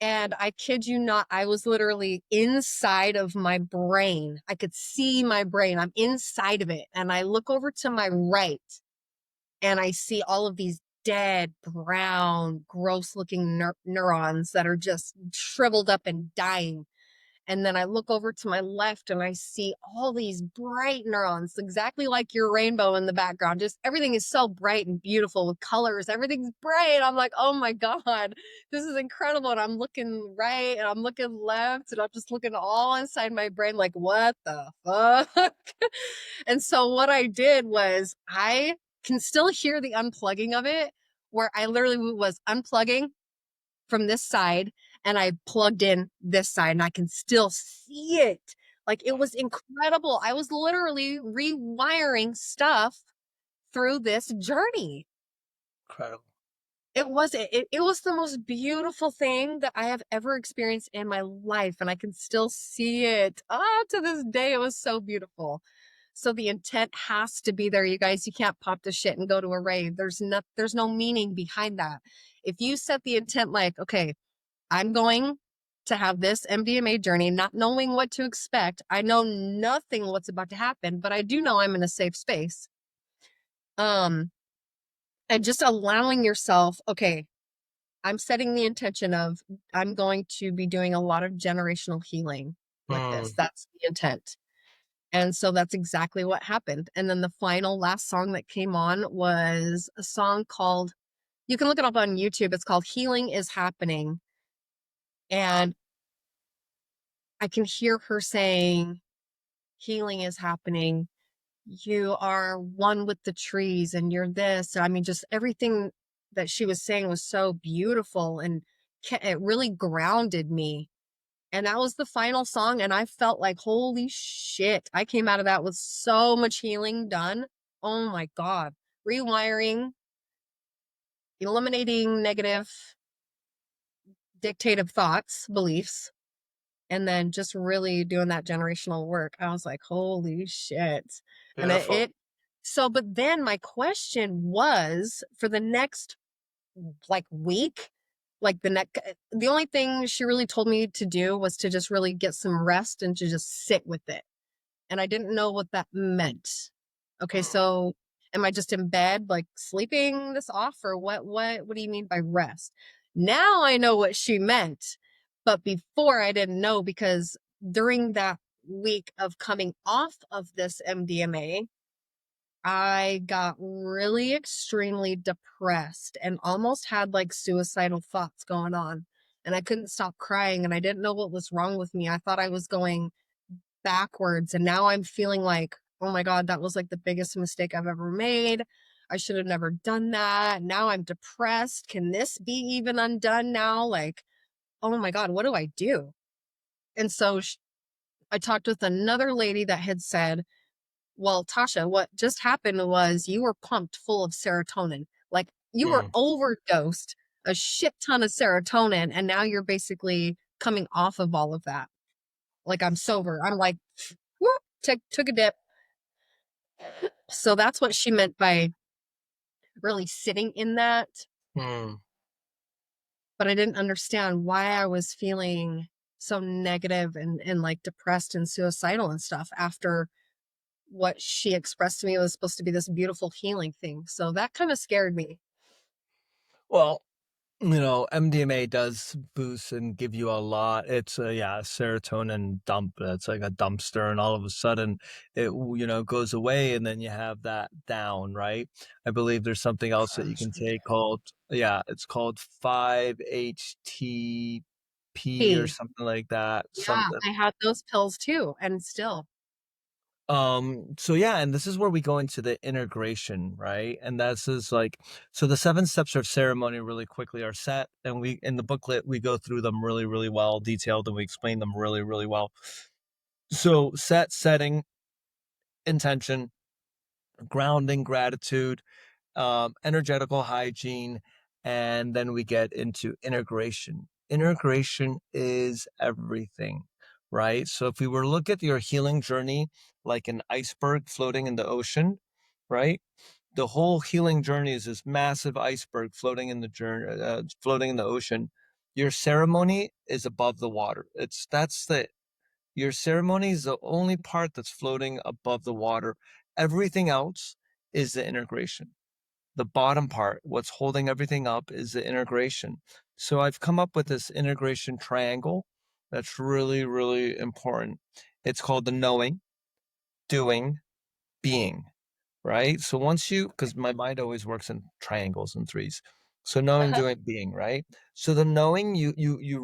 and I kid you not, I was literally inside of my brain. I could see my brain. I'm inside of it. And I look over to my right, and I see all of these dead, brown, gross looking neurons that are just shriveled up and dying. And then I look over to my left, and I see all these bright neurons, exactly like your rainbow in the background. Just everything is so bright and beautiful with colors. Everything's bright. I'm like, oh my God, this is incredible. And I'm looking right and I'm looking left, and I'm just looking all inside my brain, like, what the fuck? And so what I did was, I can still hear the unplugging of it, where I literally was unplugging from this side and I plugged in this side, and I can still see it. Like, it was incredible. I was literally rewiring stuff through this journey. incredible. It was the most beautiful thing that I have ever experienced in my life, and I can still see it. Ah, to this day, it was so beautiful. So the intent has to be there, you guys. You can't pop the shit and go to a rave. There's no meaning behind that. If you set the intent like, okay, I'm going to have this MDMA journey, not knowing what to expect. I know nothing what's about to happen, but I do know I'm in a safe space. Um, and just allowing yourself, okay, I'm setting the intention of, I'm going to be doing a lot of generational healing with this. Mm, That's the intent. And so that's exactly what happened. And then the final last song that came on was a song called, you can look it up on YouTube. It's called Healing is Happening. And I can hear her saying, healing is happening. You are one with the trees, and you're this. I mean, just everything that she was saying was so beautiful, and it really grounded me. And that was the final song. And I felt like, holy shit. I came out of that with so much healing done. Oh my God. Rewiring, eliminating negative, dictative thoughts, beliefs, and then just really doing that generational work. I was like, holy shit. And beautiful. so, but then my question was, for the next like week, Like the only thing she really told me to do was to just really get some rest and to just sit with it. And I didn't know what that meant. Okay, so am I just in bed like sleeping this off, or what do you mean by rest? Now I know what she meant, but before I didn't know because during that week of coming off of this MDMA, I got really extremely depressed and almost had like suicidal thoughts going on. And I couldn't stop crying and I didn't know what was wrong with me. I thought I was going backwards. And now I'm feeling like, oh my God, that was like the biggest mistake I've ever made. I should have never done that. Now I'm depressed. Can this be even undone now? Like, oh my God, what do I do? And so I talked with another lady that had said, well, Tasha, what just happened was you were pumped full of serotonin. Like you were Mm. overdosed a shit ton of serotonin, and now you're basically coming off of all of that. Like I'm sober. I'm like, whoop, took a dip. So that's what she meant by really sitting in that. Mm. But I didn't understand why I was feeling so negative and like depressed and suicidal and stuff after what she expressed to me was supposed to be this beautiful healing thing. So that kind of scared me. Well, MDMA does boost and give you a lot. It's a yeah, serotonin dump. It's like a dumpster, and all of a sudden goes away, and then you have that down, right? I believe there's something else that you can take called yeah, it's called 5-HTP or Hey, something like that. yeah, Something I had those pills too, and still. so yeah, and this is where we go into the integration, right? And that's is like so the seven steps of ceremony really quickly are set, and we in the booklet we go through them really, really well, detailed, and we explain them really, really well. So set, setting, intention, grounding, gratitude, energetical hygiene, and then we get into integration. Integration is everything, right? So if we were to look at your healing journey like an iceberg floating in the ocean, right? The whole healing journey is this massive iceberg floating in the journey, floating in the ocean. Your ceremony is above the water. That's the your ceremony is the only part that's floating above the water. Everything else is the integration. The bottom part, what's holding everything up is the integration. So I've come up with this integration triangle that's really, really important. It's called the knowing, doing, being, right? So once you, because my mind always works in triangles and threes. So knowing, doing, being, right? So the knowing, you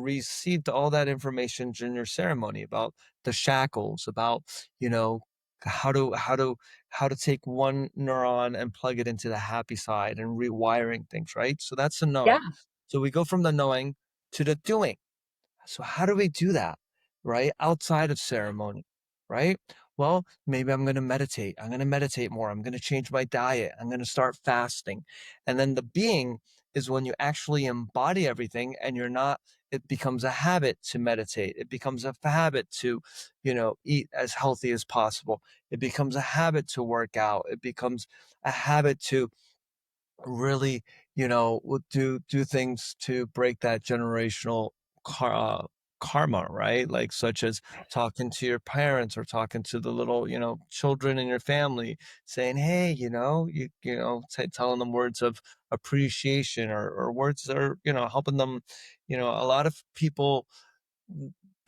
received all that information during your ceremony about the shackles, about you know how to how to how to take one neuron and plug it into the happy side and rewiring things, right? So that's the Yeah. knowing. So we go from the knowing to the doing. So how do we do that, right? Outside of ceremony, right? Well, maybe I'm going to meditate. I'm going to meditate more. I'm going to change my diet. I'm going to start fasting. And then the being is when you actually embody everything and you're not, it becomes a habit to meditate. It becomes a habit to, eat as healthy as possible. It becomes a habit to work out. It becomes a habit to really, would do things to break that generational car karma, right? Like such as talking to your parents or talking to the little, children in your family, saying, "Hey, telling them words of appreciation or words that are, helping them. A lot of people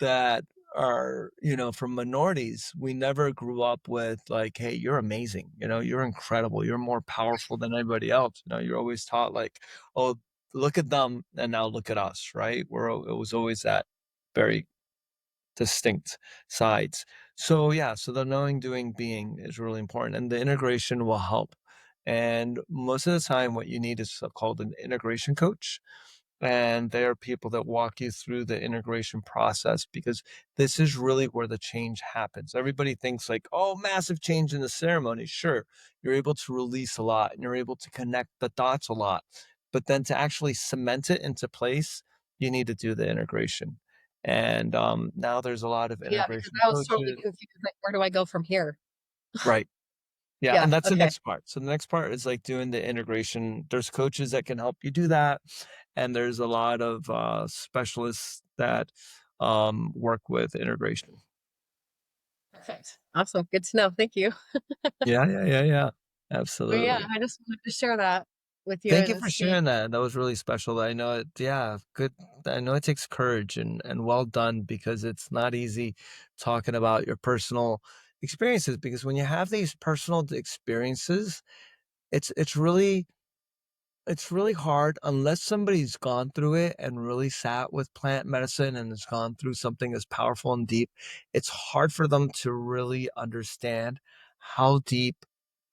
that are, from minorities, we never grew up with like, hey, you're amazing, you're incredible, you're more powerful than anybody else. You're always taught like, oh, look at them and now look at us, right? It was always that very distinct sides. So yeah, so the knowing, doing, being is really important, and the integration will help. And most of the time, what you need is called an integration coach, and they are people that walk you through the integration process because this is really where the change happens. Everybody thinks like, oh, massive change in the ceremony. Sure, you're able to release a lot and you're able to connect the dots a lot. But then to actually cement it into place, you need to do the integration. And now there's a lot of Yeah, because integration I was totally coaches. confused. Like, where do I go from here? Right. Yeah, Yeah, and that's the okay. next part. So the next part is like doing the integration. There's coaches that can help you do that, and there's a lot of specialists that work with integration. Perfect. Awesome. Good to know. Thank you. Yeah, yeah, yeah, yeah. But yeah, Absolutely. I just wanted to share that with you Thank you and for see. sharing that. That was really special. I know it, yeah, good. I know it takes courage and well done because it's not easy talking about your personal experiences because when you have these personal experiences, it's really it's really hard unless somebody's gone through it and really sat with plant medicine and has gone through something as powerful and deep. It's hard for them to really understand how deep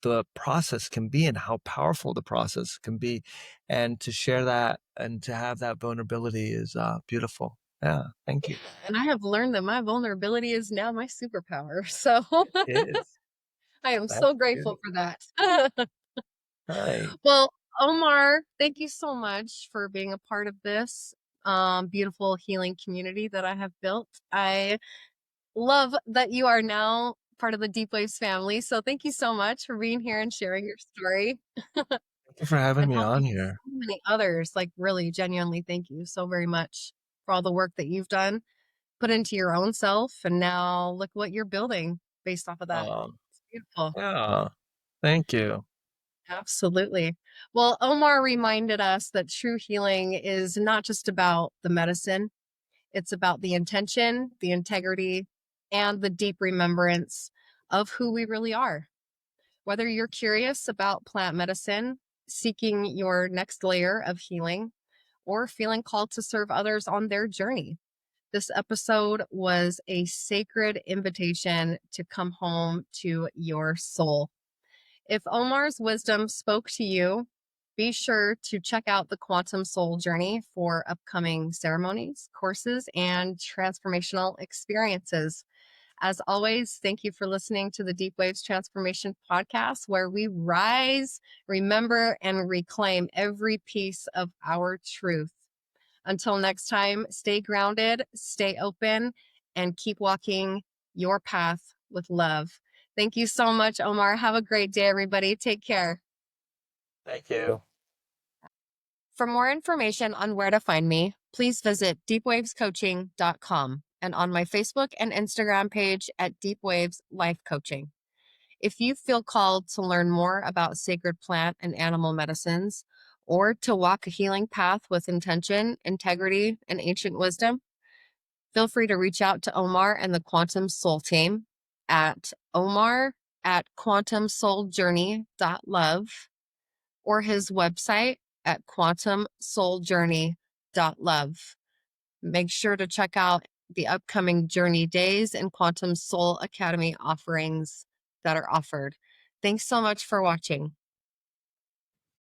the process can be and how powerful the process can be. And to share that and to have that vulnerability is beautiful. Yeah, thank you. And I have learned that my vulnerability is now my superpower. So It is. I am That's so grateful good. for that. Right. Well, Omar, thank you so much for being a part of this beautiful healing community that I have built. I love that you are now part of the Deep Waves family. So thank you so much for being here and sharing your story Thank you for having and me on helping here. so many others. Like, really, genuinely, thank you so very much for all the work that you've done, put into your own self. And now look what you're building based off of that. Um, It's beautiful. yeah, thank you. Absolutely. Well, Omar reminded us that true healing is not just about the medicine, it's about the intention, the integrity, and the deep remembrance of who we really are. Whether you're curious about plant medicine, seeking your next layer of healing, or feeling called to serve others on their journey, this episode was a sacred invitation to come home to your soul. If Omar's wisdom spoke to you, be sure to check out the Quantum Soul Journey for upcoming ceremonies, courses, and transformational experiences. As always, thank you for listening to the Deep Waves Transformation Podcast, where we rise, remember, and reclaim every piece of our truth. Until next time, stay grounded, stay open, and keep walking your path with love. Thank you so much, Omar. Have a great day, everybody. Take care. Thank you. For more information on where to find me, please visit deepwavescoaching.com and on my Facebook and Instagram page at Deep Waves Life Coaching. If you feel called to learn more about sacred plant and animal medicines, or to walk a healing path with intention, integrity, and ancient wisdom, feel free to reach out to Omar and the Quantum Soul team at Omar at quantumsouljourney.love or his website at quantumsouljourney.love. Make sure to check out the upcoming Journey Days and Quantum Soul Academy offerings that are offered. Thanks so much for watching.